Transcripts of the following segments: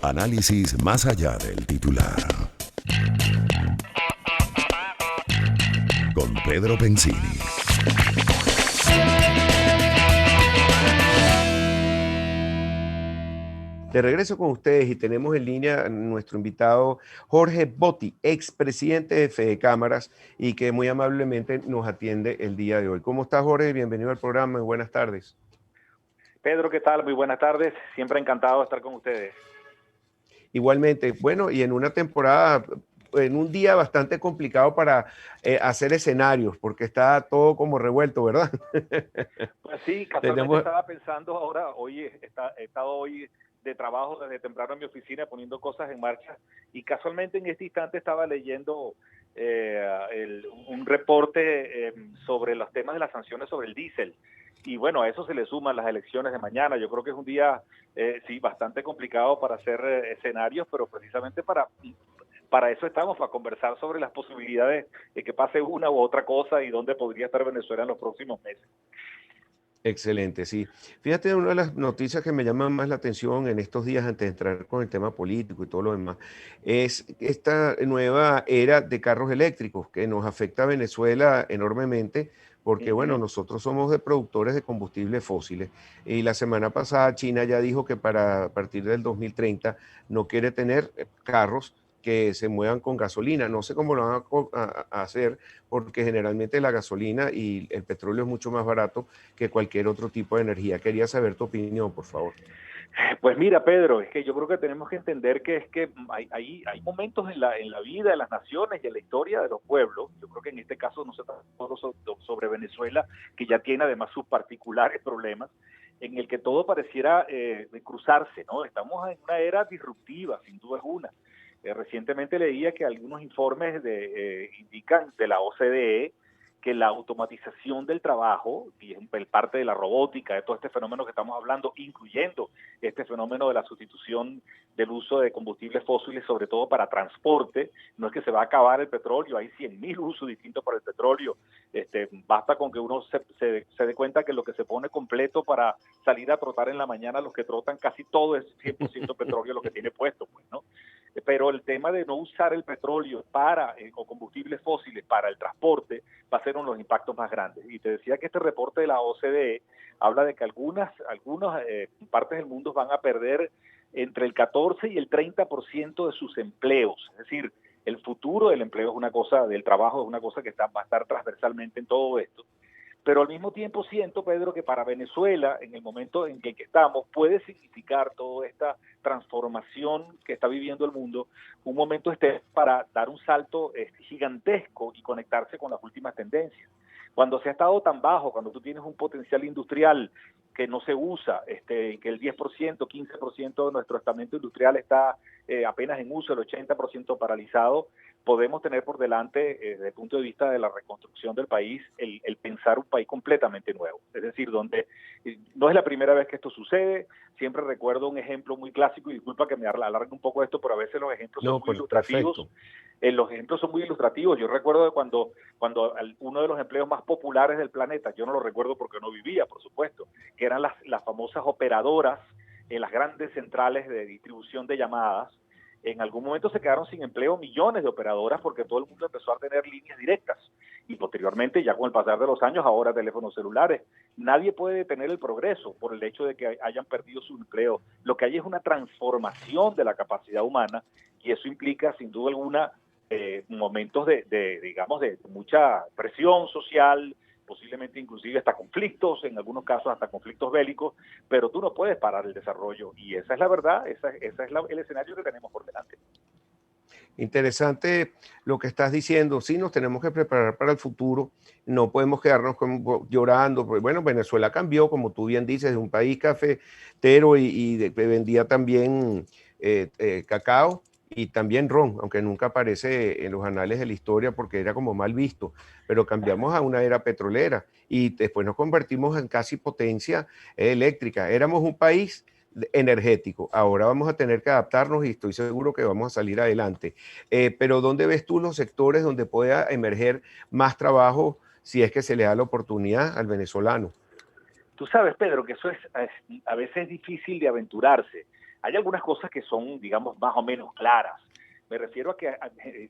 Análisis más allá del titular. Con Pedro Pensini. De regreso con ustedes y tenemos en línea a nuestro invitado Jorge Botti, expresidente de Fede Cámaras y que muy amablemente nos atiende el día de hoy. ¿Cómo está, Jorge? Bienvenido al programa y buenas tardes. Pedro, ¿qué tal? Muy buenas tardes. Siempre encantado de estar con ustedes. Igualmente, bueno, y en una temporada, en un día bastante complicado para hacer escenarios, porque está todo como revuelto, ¿verdad? Pues sí, casualmente Tenemos, estaba pensando ahora, hoy he estado hoy de trabajo desde temprano en mi oficina poniendo cosas en marcha y casualmente en este instante estaba leyendo un reporte sobre los temas de las sanciones sobre el diésel. Y bueno, a eso se le suman las elecciones de mañana. Yo creo que es un día, sí, bastante complicado para hacer escenarios, pero precisamente para eso estamos, para conversar sobre las posibilidades de que pase una u otra cosa y dónde podría estar Venezuela en los próximos meses. excelente, sí. Fíjate, una de las noticias que me llama más la atención en estos días, antes de entrar con el tema político y todo lo demás, es esta nueva era de carros eléctricos que nos afecta a Venezuela enormemente, porque bueno, Ujú. nosotros somos de productores de combustibles fósiles y la semana pasada China ya dijo que para a partir del 2030 no quiere tener carros que se muevan con gasolina. No sé cómo lo van a hacer, porque generalmente la gasolina y el petróleo es mucho más barato que cualquier otro tipo de energía. Quería saber tu opinión, por favor. Pues mira, Pedro, es que yo creo que tenemos que entender que es que hay momentos en la vida de las naciones y en la historia de los pueblos. Yo creo que en este caso no se trata solo sobre Venezuela, que ya tiene además sus particulares problemas, en el que todo pareciera cruzarse, ¿no? Estamos en una era disruptiva, sin duda alguna. Recientemente leía que algunos informes indican de la OCDE que la automatización del trabajo, y es parte de la robótica, de todo este fenómeno que estamos hablando, incluyendo este fenómeno de la sustitución del uso de combustibles fósiles, sobre todo para transporte, no es que se va a acabar el petróleo, hay 100.000 usos distintos para el petróleo, basta con que uno se dé cuenta que lo que se pone completo para salir a trotar en la mañana, los que trotan casi todo es 100% petróleo lo que tiene puesto, pues, ¿no? Pero el tema de no usar el petróleo o combustibles fósiles para el transporte va a ser uno de los impactos más grandes. Y te decía que este reporte de la OCDE habla de que algunas partes del mundo van a perder entre el 14 y el 30% de sus empleos. Es decir, el futuro del empleo es una cosa, del trabajo es una cosa que va a estar transversalmente en todo esto. Pero al mismo tiempo siento, Pedro, que para Venezuela, en el momento en que estamos, puede significar toda esta transformación que está viviendo el mundo, un momento para dar un salto gigantesco y conectarse con las últimas tendencias. Cuando se ha estado tan bajo, cuando tú tienes un potencial industrial que no se usa, que el 10%, 15% de nuestro estamento industrial está apenas en uso, el 80% paralizado, podemos tener por delante, desde el punto de vista de la reconstrucción del país, el pensar un país completamente nuevo. Es decir, donde no es la primera vez que esto sucede. Siempre recuerdo un ejemplo muy clásico, y disculpa que me alargue un poco esto, pero a veces los ejemplos son No, muy ilustrativos. perfecto. Los ejemplos son muy ilustrativos. Yo recuerdo de cuando uno de los empleos más populares del planeta, yo no lo recuerdo porque no vivía, por supuesto, que eran las famosas operadoras en las grandes centrales de distribución de llamadas. En algún momento se quedaron sin empleo millones de operadoras porque todo el mundo empezó a tener líneas directas y posteriormente, ya con el pasar de los años, ahora teléfonos celulares. Nadie puede detener el progreso por el hecho de que hayan perdido su empleo. Lo que hay es una transformación de la capacidad humana y eso implica sin duda alguna momentos digamos, de mucha presión social, posiblemente inclusive hasta conflictos, en algunos casos hasta conflictos bélicos, pero tú no puedes parar el desarrollo y esa es la verdad, ese es el escenario que tenemos por delante. Interesante lo que estás diciendo. Sí, nos tenemos que preparar para el futuro. No podemos quedarnos llorando. Pues, bueno, Venezuela cambió, como tú bien dices, de un país cafetero que vendía también cacao y también ron, aunque nunca aparece en los anales de la historia porque era como mal visto. Pero cambiamos a una era petrolera y después nos convertimos en casi potencia eléctrica. Éramos un país energético. Ahora vamos a tener que adaptarnos y estoy seguro que vamos a salir adelante. Pero ¿dónde ves tú los sectores donde pueda emerger más trabajo si es que se le da la oportunidad al venezolano? Tú sabes, Pedro, que eso a veces es difícil de aventurarse, Hay algunas cosas que son, digamos, más o menos claras. Me refiero a que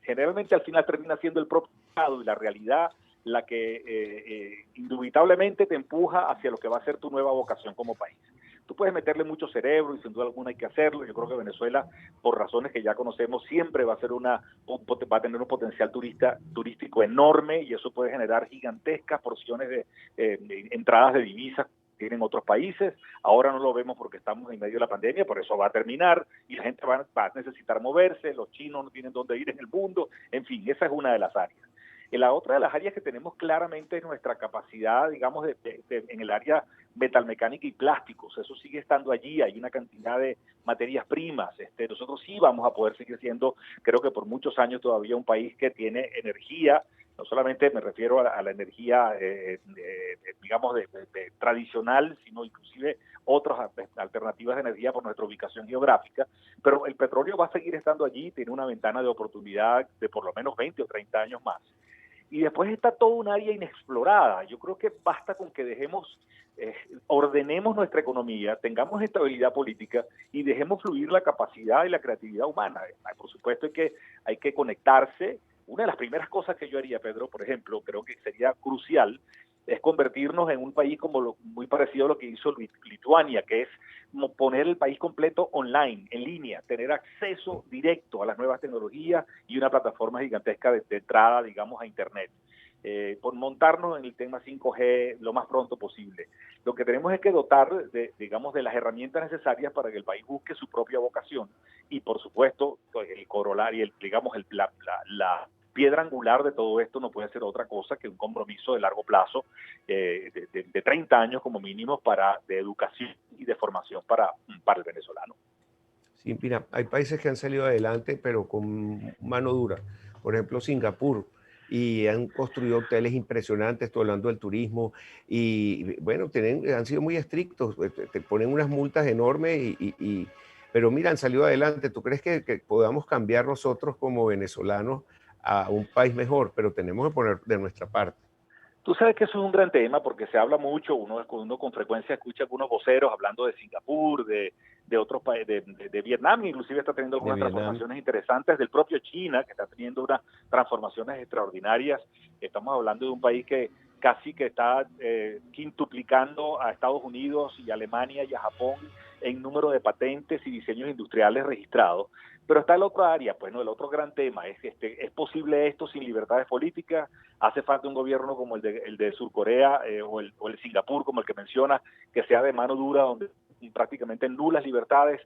generalmente al final termina siendo el propio Estado y la realidad la que indubitablemente te empuja hacia lo que va a ser tu nueva vocación como país. Tú puedes meterle mucho cerebro y sin duda alguna hay que hacerlo. Yo creo que Venezuela, por razones que ya conocemos, siempre va a ser va a tener un potencial turístico enorme, y eso puede generar gigantescas porciones de entradas de divisas que tienen otros países. Ahora no lo vemos porque estamos en medio de la pandemia, por eso va a terminar y la gente va a necesitar moverse, los chinos no tienen dónde ir en el mundo, en fin, esa es una de las áreas. Y la otra de las áreas que tenemos claramente es nuestra capacidad, digamos, en el área metalmecánica y plásticos. Eso sigue estando allí, hay una cantidad de materias primas. Nosotros sí vamos a poder seguir siendo, creo que por muchos años todavía, un país que tiene energía. No solamente me refiero a la energía, digamos, tradicional, sino inclusive otras alternativas de energía por nuestra ubicación geográfica, pero el petróleo va a seguir estando allí, tiene una ventana de oportunidad de por lo menos 20 o 30 años más. Y después está todo un área inexplorada. Yo creo que basta con que ordenemos nuestra economía, tengamos estabilidad política y dejemos fluir la capacidad y la creatividad humana. Por supuesto hay que conectarse. Una de las primeras cosas que yo haría, Pedro, por ejemplo, creo que sería crucial, es convertirnos en un país muy parecido a lo que hizo Lituania, que es como poner el país completo online, en línea, tener acceso directo a las nuevas tecnologías y una plataforma gigantesca de entrada, digamos, a Internet. Por montarnos en el tema 5G lo más pronto posible. Lo que tenemos es que dotar, digamos, de las herramientas necesarias para que el país busque su propia vocación. Y, por supuesto, el corolario, digamos, la piedra angular de todo esto no puede ser otra cosa que un compromiso de largo plazo, de 30 años como mínimo, de educación y de formación para el venezolano. Sí, mira, hay países que han salido adelante, pero con mano dura. Por ejemplo, Singapur, y han construido hoteles impresionantes, estoy hablando del turismo, y bueno, han sido muy estrictos, te ponen unas multas enormes, pero mira, han salido adelante. ¿Tú crees que podamos cambiar nosotros como venezolanos a un país mejor? Pero tenemos que poner de nuestra parte. Tú sabes que eso es un gran tema porque se habla mucho, uno con frecuencia escucha algunos voceros hablando de Singapur, de otros países, de Vietnam, inclusive está teniendo algunas transformaciones interesantes, del propio China, que está teniendo unas transformaciones extraordinarias. Estamos hablando de un país que casi que está quintuplicando a Estados Unidos y a Alemania y a Japón en número de patentes y diseños industriales registrados. Pero está el otro área, pues no, el otro gran tema es ¿es posible esto sin libertades políticas? Hace falta un gobierno como el de Surcorea o el Singapur, como el que menciona, que sea de mano dura, donde prácticamente nulas libertades.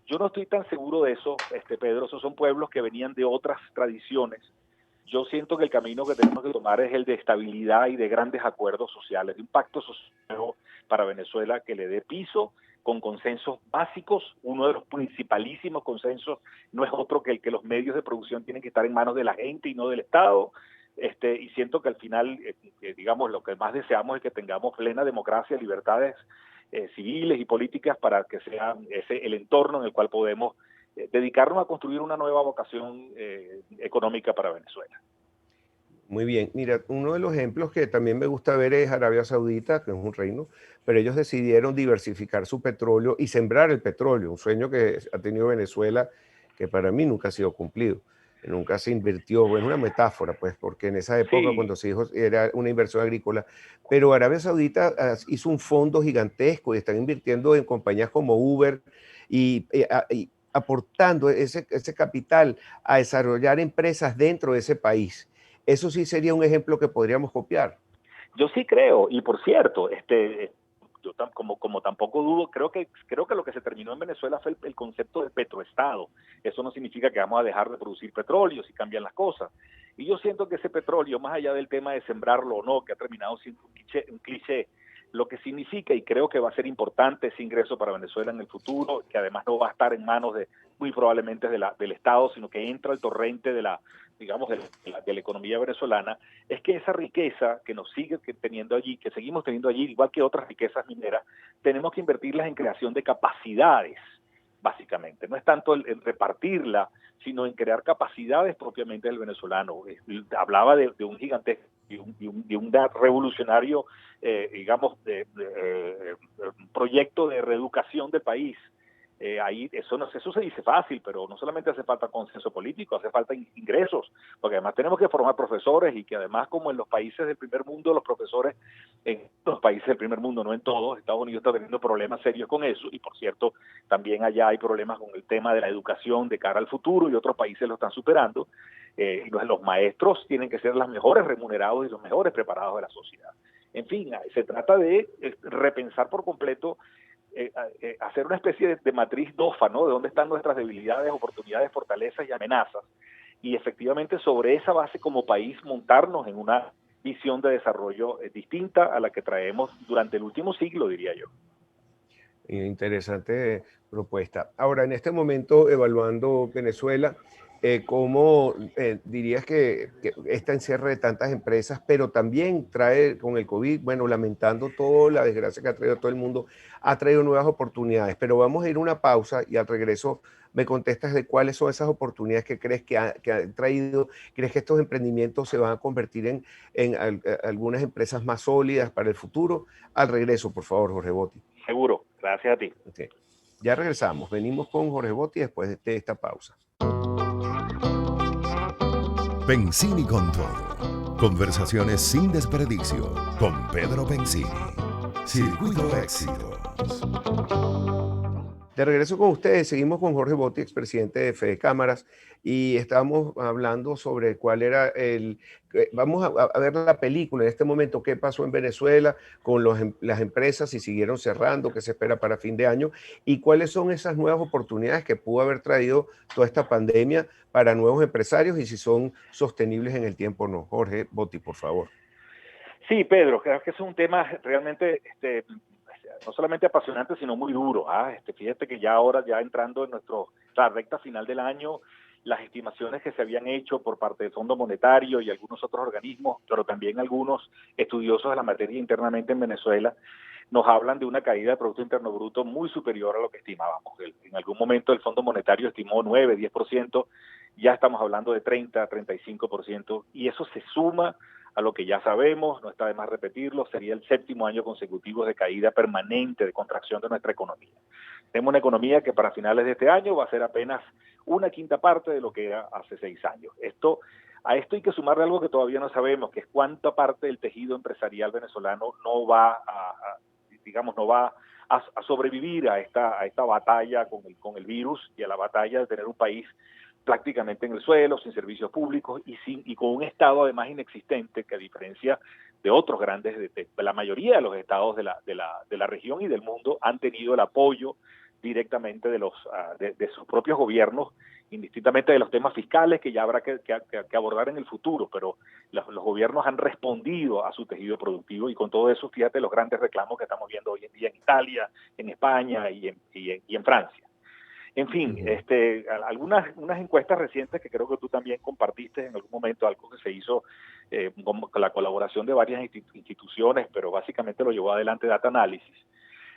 Yo no estoy tan seguro de eso, Pedro. Esos son pueblos que venían de otras tradiciones. Yo siento que el camino que tenemos que tomar es el de estabilidad y de grandes acuerdos sociales, de un pacto social para Venezuela que le dé piso con consensos básicos. Uno de los principalísimos consensos no es otro que el que los medios de producción tienen que estar en manos de la gente y no del Estado. Y siento que al final, digamos, lo que más deseamos es que tengamos plena democracia, libertades civiles y políticas para que sea ese el entorno en el cual podemos dedicarnos a construir una nueva vocación económica para Venezuela. Muy bien, mira, uno de los ejemplos que también me gusta ver es Arabia Saudita, que es un reino, pero ellos decidieron diversificar su petróleo y sembrar el petróleo, un sueño que ha tenido Venezuela, que para mí nunca ha sido cumplido, nunca se invirtió. Bueno, es una metáfora, pues, porque en esa época, Sí. cuando se dijo, era una inversión agrícola, pero Arabia Saudita hizo un fondo gigantesco y están invirtiendo en compañías como Uber y aportando ese capital a desarrollar empresas dentro de ese país. Eso sí sería un ejemplo que podríamos copiar. Yo sí creo, y por cierto, yo como tampoco dudo, creo que lo que se terminó en Venezuela fue el concepto de petroestado. Eso no significa que vamos a dejar de producir petróleo si cambian las cosas. Y yo siento que ese petróleo, más allá del tema de sembrarlo o no, que ha terminado siendo un cliché, lo que significa, y creo que va a ser importante ese ingreso para Venezuela en el futuro, que además no va a estar en manos muy probablemente del Estado, sino que entra al torrente de la economía venezolana, es que esa riqueza que nos sigue teniendo allí, que seguimos teniendo allí, igual que otras riquezas mineras, tenemos que invertirlas en creación de capacidades, básicamente. No es tanto en repartirla, sino en crear capacidades propiamente del venezolano. Hablaba de un gigantesco, de un revolucionario, digamos, proyecto de reeducación del país. Ahí eso se dice fácil, pero no solamente hace falta consenso político, hace falta ingresos, porque además tenemos que formar profesores y que además, como en los países del primer mundo, los profesores en los países del primer mundo, no en todos, Estados Unidos está teniendo problemas serios con eso, y por cierto, también allá hay problemas con el tema de la educación de cara al futuro, y otros países lo están superando. Los maestros tienen que ser los mejores remunerados y los mejores preparados de la sociedad. En fin, se trata de repensar por completo, hacer una especie de matriz DOFA, ¿no? De dónde están nuestras debilidades, oportunidades, fortalezas y amenazas. Y efectivamente sobre esa base como país montarnos en una visión de desarrollo distinta a la que traemos durante el último siglo, diría yo. Interesante propuesta. Ahora, en este momento, evaluando Venezuela, ¿cómo dirías que esta encierre de tantas empresas, pero también trae con el COVID, bueno, lamentando toda la desgracia que ha traído a todo el mundo, ha traído nuevas oportunidades? Pero vamos a ir a una pausa y al regreso me contestas de cuáles son esas oportunidades que crees que han traído. ¿Crees que estos emprendimientos se van a convertir en algunas empresas más sólidas para el futuro? Al regreso, por favor, Jorge Botti. Seguro, gracias a ti. Okay. Ya regresamos, venimos con Jorge Botti después de esta pausa. Benzini con todo. Conversaciones sin desperdicio con Pedro Benzini. Circuito Éxitos. De regreso con ustedes, seguimos con Jorge Botti, expresidente de Fede Cámaras, y estamos hablando sobre cuál era vamos a ver la película en este momento, qué pasó en Venezuela con las empresas, si siguieron cerrando, qué se espera para fin de año, y cuáles son esas nuevas oportunidades que pudo haber traído toda esta pandemia para nuevos empresarios y si son sostenibles en el tiempo o no. Jorge Botti, por favor. Sí, Pedro, creo que es un tema realmente no solamente apasionante, sino muy duro. Fíjate que ya ahora, ya entrando en la recta final del año, las estimaciones que se habían hecho por parte del Fondo Monetario y algunos otros organismos, pero también algunos estudiosos de la materia internamente en Venezuela, nos hablan de una caída del Producto Interno Bruto muy superior a lo que estimábamos. En algún momento el Fondo Monetario estimó 9, 10%, ya estamos hablando de 30, 35%, y eso se suma a lo que ya sabemos, no está de más repetirlo, sería el 7º año consecutivo de caída permanente, de contracción de nuestra economía. Tenemos una economía que para finales de este año va a ser apenas 1/5 parte de lo que era hace 6 años. A esto hay que sumarle algo que todavía no sabemos, que es cuánta parte del tejido empresarial venezolano no va a sobrevivir a esta batalla con el virus y a la batalla de tener un país prácticamente en el suelo, sin servicios públicos y con un Estado además inexistente, que a diferencia de otros grandes, de la mayoría de los estados de la región y del mundo, han tenido el apoyo directamente de sus propios gobiernos, indistintamente de los temas fiscales que ya habrá que abordar en el futuro, pero los gobiernos han respondido a su tejido productivo, y con todo eso, fíjate los grandes reclamos que estamos viendo hoy en día en Italia, en España y en Francia. En fin, unas encuestas recientes que creo que tú también compartiste en algún momento, algo que se hizo con la colaboración de varias instituciones, pero básicamente lo llevó adelante Data Analysis,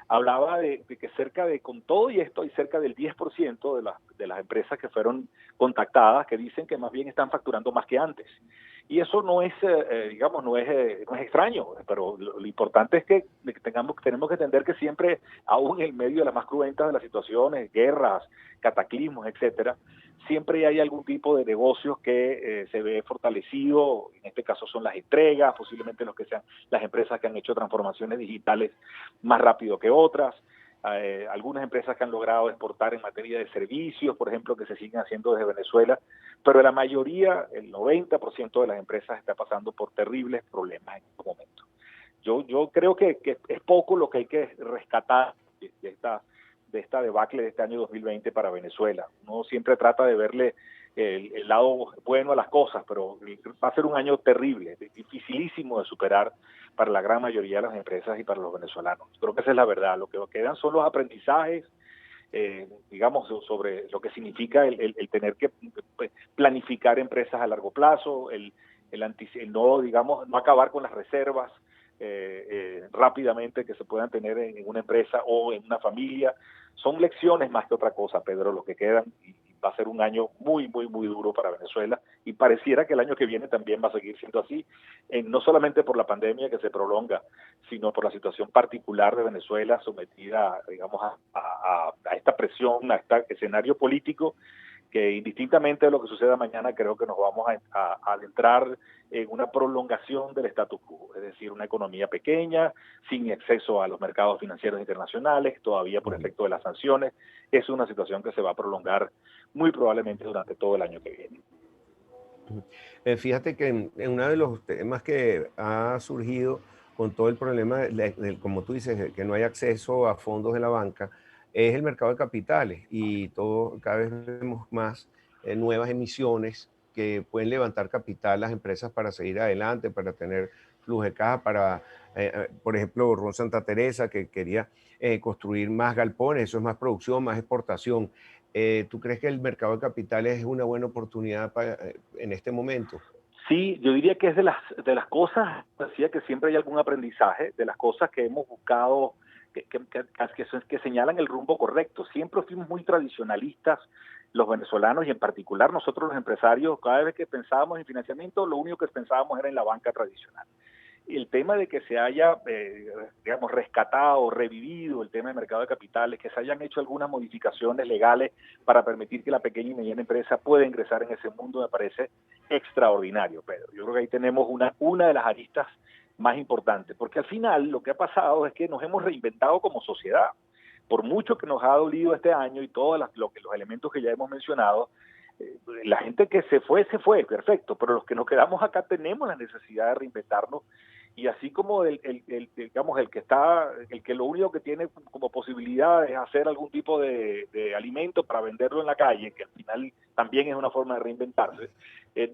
hablaba de que con todo y esto, hay cerca del 10% de las empresas que fueron contactadas que dicen que más bien están facturando más que antes. Y eso no es extraño, pero lo importante es que tenemos que entender que siempre, aún en medio de las más cruentas de las situaciones, guerras, cataclismos, etcétera, siempre hay algún tipo de negocios que se ve fortalecido. En este caso son las entregas, posiblemente los que sean las empresas que han hecho transformaciones digitales más rápido que otras. Algunas empresas que han logrado exportar en materia de servicios, por ejemplo, que se siguen haciendo desde Venezuela, pero la mayoría, el 90% de las empresas está pasando por terribles problemas en este momento. Yo creo que es poco lo que hay que rescatar de esta debacle de este año 2020 para Venezuela. Uno siempre trata de verle el lado bueno a las cosas, pero va a ser un año terrible, dificilísimo de superar para la gran mayoría de las empresas y para los venezolanos. Creo que esa es la verdad. Lo que quedan son los aprendizajes, sobre lo que significa el tener que planificar empresas a largo plazo, no acabar con las reservas rápidamente que se puedan tener en una empresa o en una familia. Son lecciones más que otra cosa, Pedro, lo que quedan, y va a ser un año muy, muy, muy duro para Venezuela, y pareciera que el año que viene también va a seguir siendo así, no solamente por la pandemia que se prolonga, sino por la situación particular de Venezuela sometida, digamos, a esta presión, a este escenario político, que indistintamente de lo que suceda mañana, creo que nos vamos a adentrar en una prolongación del status quo, es decir, una economía pequeña, sin acceso a los mercados financieros internacionales, todavía por efecto de las sanciones. Es una situación que se va a prolongar muy probablemente durante todo el año que viene. Fíjate que en uno de los temas que ha surgido con todo el problema, como tú dices, que no hay acceso a fondos de la banca, es el mercado de capitales y todo, cada vez vemos más nuevas emisiones que pueden levantar capital las empresas para seguir adelante, para tener flujo de caja, por ejemplo, Ron Santa Teresa, que quería construir más galpones, eso es más producción, más exportación. ¿Tú crees que el mercado de capitales es una buena oportunidad en este momento? Sí, yo diría que es de las cosas, decía que siempre hay algún aprendizaje, de las cosas que hemos buscado, que señalan el rumbo correcto. Siempre fuimos muy tradicionalistas los venezolanos y en particular nosotros los empresarios. Cada vez que pensábamos en financiamiento, lo único que pensábamos era en la banca tradicional. El tema de que se haya, digamos, rescatado, revivido el tema del mercado de capitales, que se hayan hecho algunas modificaciones legales para permitir que la pequeña y mediana empresa pueda ingresar en ese mundo, me parece extraordinario, Pedro. Yo creo que ahí tenemos una de las aristas más importantes, porque al final lo que ha pasado es que nos hemos reinventado como sociedad. Por mucho que nos ha dolido este año y todos los elementos que ya hemos mencionado, la gente que se fue, perfecto, pero los que nos quedamos acá tenemos la necesidad de reinventarnos, y así como digamos, el que lo único que tiene como posibilidad es hacer algún tipo de alimento para venderlo en la calle, que al final también es una forma de reinventarse,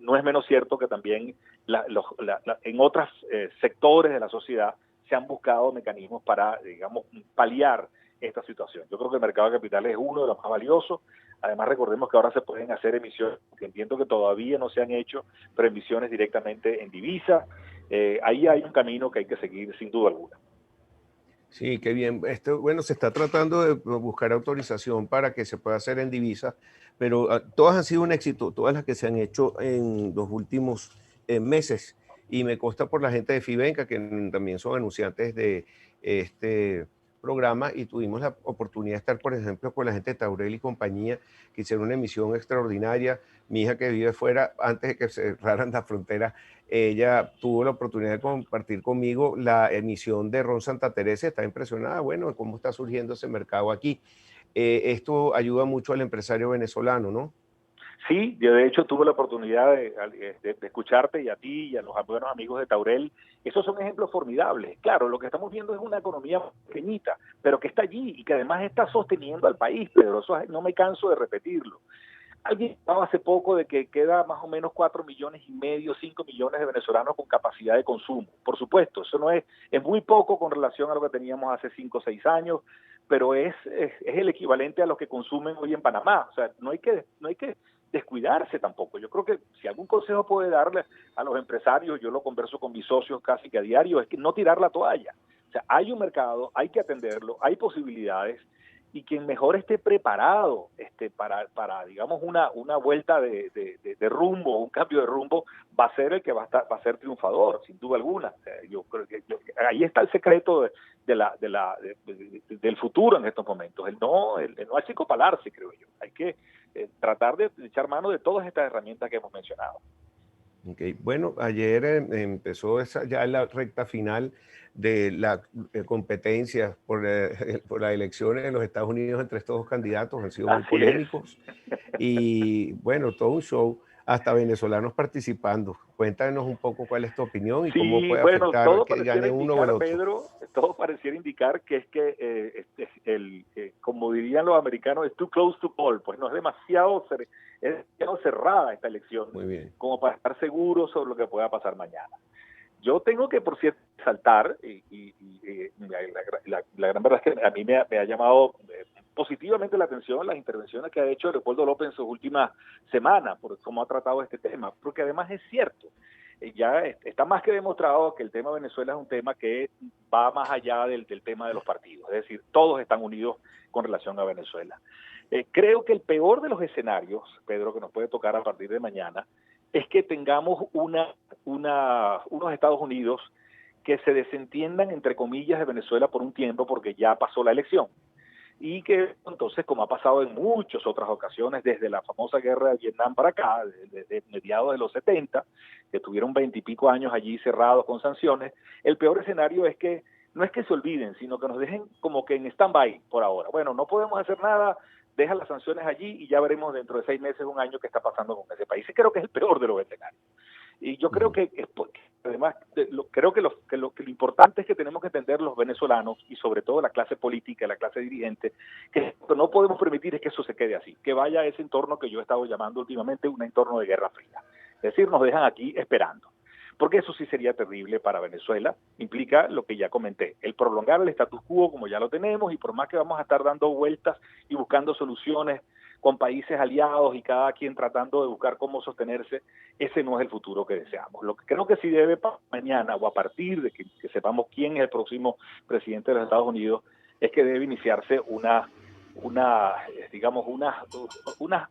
no es menos cierto que también en otros sectores de la sociedad se han buscado mecanismos para, digamos, paliar esta situación. Yo creo que el mercado de capitales es uno de los más valiosos. Además, recordemos que ahora se pueden hacer emisiones, que entiendo que todavía no se han hecho, pero emisiones directamente en divisa. Ahí hay un camino que hay que seguir sin duda alguna. Sí, qué bien. Bueno, se está tratando de buscar autorización para que se pueda hacer en divisa, pero todas han sido un éxito, todas las que se han hecho en los últimos meses. Y me consta por la gente de Fivenca, que también son anunciantes de este programa, y tuvimos la oportunidad de estar, por ejemplo, con la gente de Taurel y compañía, que hicieron una emisión extraordinaria. Mi hija, que vive fuera, antes de que se cerraran la frontera, ella tuvo la oportunidad de compartir conmigo la emisión de Ron Santa Teresa. Está impresionada, bueno, cómo está surgiendo ese mercado aquí. Esto ayuda mucho al empresario venezolano, ¿no? Sí, yo de hecho tuve la oportunidad de escucharte, y a ti y a los buenos amigos de Taurel. Esos son ejemplos formidables. Claro, lo que estamos viendo es una economía pequeñita, pero que está allí y que además está sosteniendo al país, Pedro. Eso no me canso de repetirlo. Alguien hablaba hace poco de que queda más o menos 4,5 millones, 5 millones de venezolanos con capacidad de consumo. Por supuesto, eso no es muy poco con relación a lo que teníamos hace 5 o 6 años, pero es el equivalente a lo que consumen hoy en Panamá. O sea, no hay que descuidarse tampoco. Yo creo que si algún consejo puede darle a los empresarios, yo lo converso con mis socios casi que a diario, es que no tirar la toalla. O sea, hay un mercado, hay que atenderlo, hay posibilidades, y quien mejor esté preparado para digamos, una vuelta de rumbo, un cambio de rumbo, va a ser el que va a ser triunfador, sin duda alguna. Yo creo que ahí está el secreto del futuro en estos momentos, el no achicopalarse, creo yo. Hay que tratar de echar mano de todas estas herramientas que hemos mencionado. Okay. Bueno, ayer empezó ya la recta final de la competencia por las elecciones en los Estados Unidos entre estos dos candidatos. Han sido muy Así polémicos y bueno, todo un show, hasta venezolanos participando. Cuéntanos un poco cuál es tu opinión y cómo Sí, puede bueno, afectar que gane uno o el otro. Pedro, todo pareciera indicar que es que como dirían los americanos, es too close to call, pues no es demasiado cerrada esta elección, Muy bien, como para estar seguro sobre lo que pueda pasar mañana. Yo tengo que, por cierto, saltar, y la gran verdad es que a mí me ha llamado positivamente la atención las intervenciones que ha hecho Leopoldo López en sus últimas semanas, por cómo ha tratado este tema, porque además es cierto, ya está más que demostrado que el tema de Venezuela es un tema que va más allá del tema de los partidos, es decir, todos están unidos con relación a Venezuela. Creo que el peor de los escenarios, Pedro, que nos puede tocar a partir de mañana, es que tengamos unos Estados Unidos que se desentiendan, entre comillas, de Venezuela por un tiempo, porque ya pasó la elección. y que entonces, como ha pasado en muchas otras ocasiones, desde la famosa guerra de Vietnam para acá, desde mediados de los 70, que tuvieron 20 y pico años allí cerrados con sanciones, el peor escenario es que no es que se olviden, sino que nos dejen como que en stand-by por ahora. Bueno, no podemos hacer nada, deja las sanciones allí y ya veremos dentro de 6 meses, un año, qué está pasando con ese país. Y creo que es el peor de los escenarios. Y yo creo que es porque, además, creo que lo importante es que tenemos que entender los venezolanos y sobre todo la clase política, la clase dirigente, que lo que no podemos permitir es que eso se quede así, que vaya a ese entorno que yo he estado llamando últimamente un entorno de guerra fría. Es decir, nos dejan aquí esperando. Porque eso sí sería terrible para Venezuela, implica lo que ya comenté, el prolongar el status quo como ya lo tenemos, y por más que vamos a estar dando vueltas y buscando soluciones con países aliados y cada quien tratando de buscar cómo sostenerse, ese no es el futuro que deseamos. Lo que creo que sí debe mañana, o a partir de que sepamos quién es el próximo presidente de los Estados Unidos, es que debe iniciarse digamos, una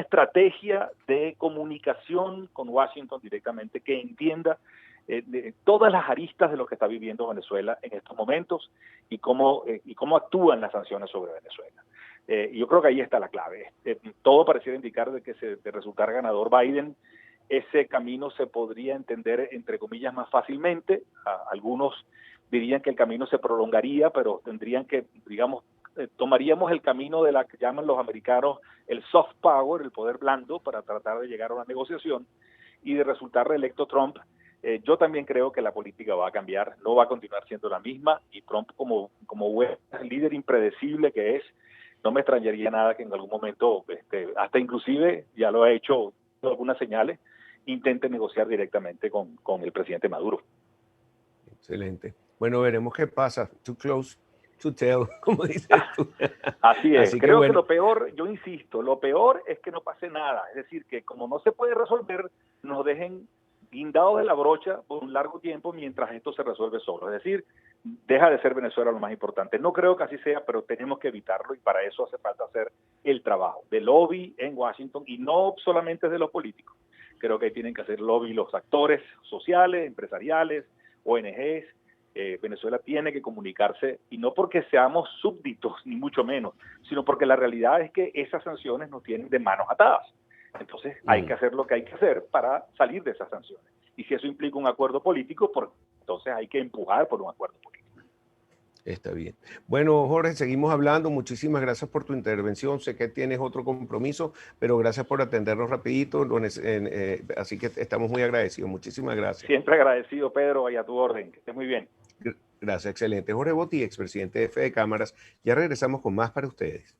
estrategia de comunicación con Washington directamente, que entienda de todas las aristas de lo que está viviendo Venezuela en estos momentos y cómo actúan las sanciones sobre Venezuela. Y yo creo que ahí está la clave. Todo pareciera indicar de que de resultar ganador Biden, ese camino se podría entender, entre comillas, más fácilmente. Algunos dirían que el camino se prolongaría, pero tendrían que, digamos, tomaríamos el camino de la que llaman los americanos el soft power, el poder blando, para tratar de llegar a una negociación. Y de resultar reelecto Trump, yo también creo que la política va a cambiar, no va a continuar siendo la misma, y Trump, como buen líder impredecible que es, no me extrañaría nada que en algún momento, hasta inclusive, ya lo ha hecho algunas señales, intente negociar directamente con el presidente Maduro. Excelente. Bueno, veremos qué pasa. Too close to tell, como dices tú. Así es. Así Creo que bueno, lo peor, yo insisto, lo peor es que no pase nada. Es decir, que como no se puede resolver, nos dejen guindados de la brocha por un largo tiempo mientras esto se resuelve solo. Es decir, deja de ser Venezuela lo más importante. No creo que así sea, pero tenemos que evitarlo, y para eso hace falta hacer el trabajo de lobby en Washington, y no solamente de los políticos. Creo que tienen que hacer lobby los actores sociales, empresariales, ONGs. Venezuela tiene que comunicarse, y no porque seamos súbditos, ni mucho menos, sino porque la realidad es que esas sanciones nos tienen de manos atadas. Entonces hay que hacer lo que hay que hacer para salir de esas sanciones. Y si eso implica un acuerdo político, entonces hay que empujar por un acuerdo político. está bien. Bueno, Jorge, seguimos hablando. Muchísimas gracias por tu intervención. Sé que tienes otro compromiso, pero gracias por atendernos rapidito. Así que estamos muy agradecidos. Muchísimas gracias. Siempre agradecido, Pedro, y a tu orden. Que estés muy bien. Gracias, excelente. Jorge Botti, expresidente de Fede Cámaras. Ya regresamos con más para ustedes.